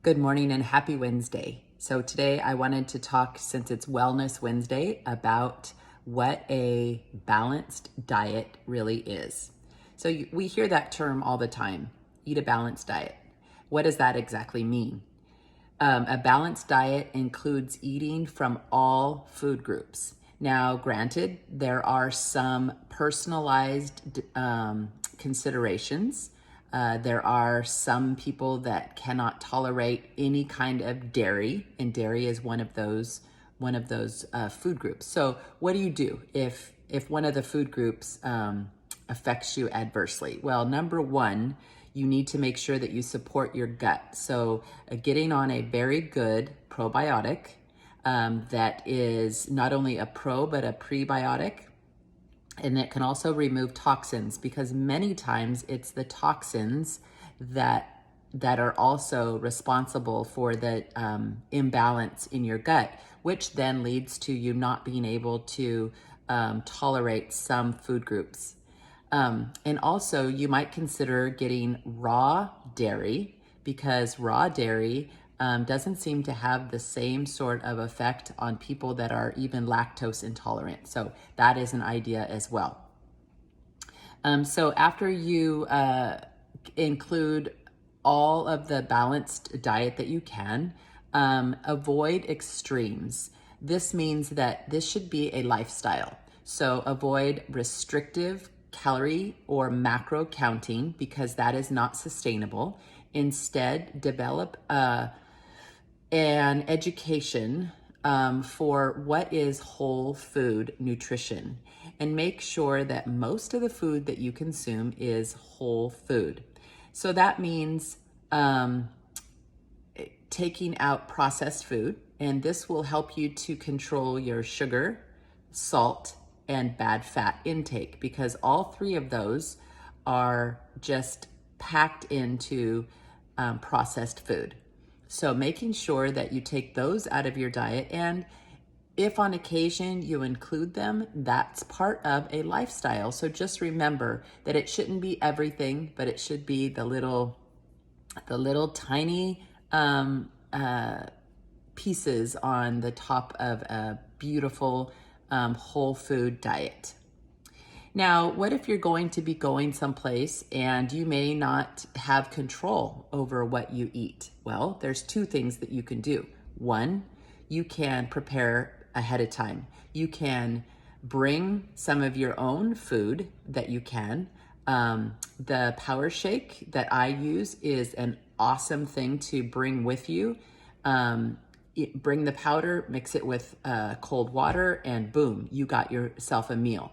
Good morning and happy Wednesday. So today I wanted to talk, since it's Wellness Wednesday, about what a balanced diet really is. So we hear that term all the time, eat a balanced diet. What does that exactly mean? A balanced diet includes eating from all food groups. Now, granted, there are some personalized considerations. There are some people that cannot tolerate any kind of dairy, and dairy is one of those food groups. So, what do you do if one of the food groups affects you adversely? Well, number one, you need to make sure that you support your gut. So, getting on a very good probiotic that is not only a pro but a prebiotic. And it can also remove toxins, because many times it's the toxins that are also responsible for the imbalance in your gut, which then leads to you not being able to tolerate some food groups. And also you might consider getting raw dairy, because raw dairy doesn't seem to have the same sort of effect on people that are even lactose intolerant. So that is an idea as well. So after you include all of the balanced diet that you can, avoid extremes. This means that this should be a lifestyle. So avoid restrictive calorie or macro counting, because that is not sustainable. Instead, develop an education for what is whole food nutrition, and make sure that most of the food that you consume is whole food. So that means taking out processed food, and this will help you to control your sugar, salt, and bad fat intake, because all three of those are just packed into processed food. So making sure that you take those out of your diet, and if on occasion you include them, that's part of a lifestyle. So just remember that it shouldn't be everything, but it should be the little tiny pieces on the top of a beautiful whole food diet. Now, what if you're going to be going someplace and you may not have control over what you eat? Well, there's two things that you can do. One, you can prepare ahead of time. You can bring some of your own food that you can. The Power Shake that I use is an awesome thing to bring with you. Bring the powder, mix it with cold water, and boom, you got yourself a meal.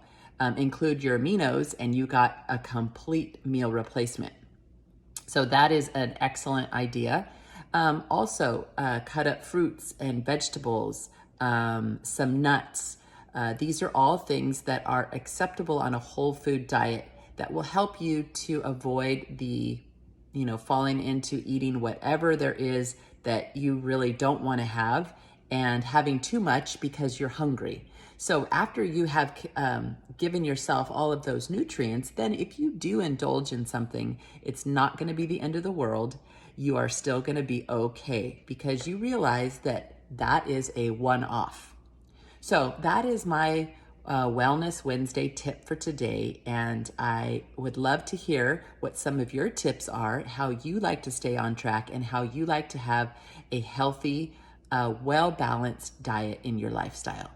Include your aminos, and you got a complete meal replacement. So that is an excellent idea. Also, cut up fruits and vegetables, some nuts. These are all things that are acceptable on a whole food diet that will help you to avoid the, falling into eating whatever there is that you really don't want to have, and having too much because you're hungry. So after you have given yourself all of those nutrients, then if you do indulge in something, it's not going to be the end of the world. You are still going to be okay, because you realize that that is a one-off. So that is my Wellness Wednesday tip for today, and I would love to hear what some of your tips are, how you like to stay on track, and how you like to have a healthy, well-balanced diet in your lifestyle.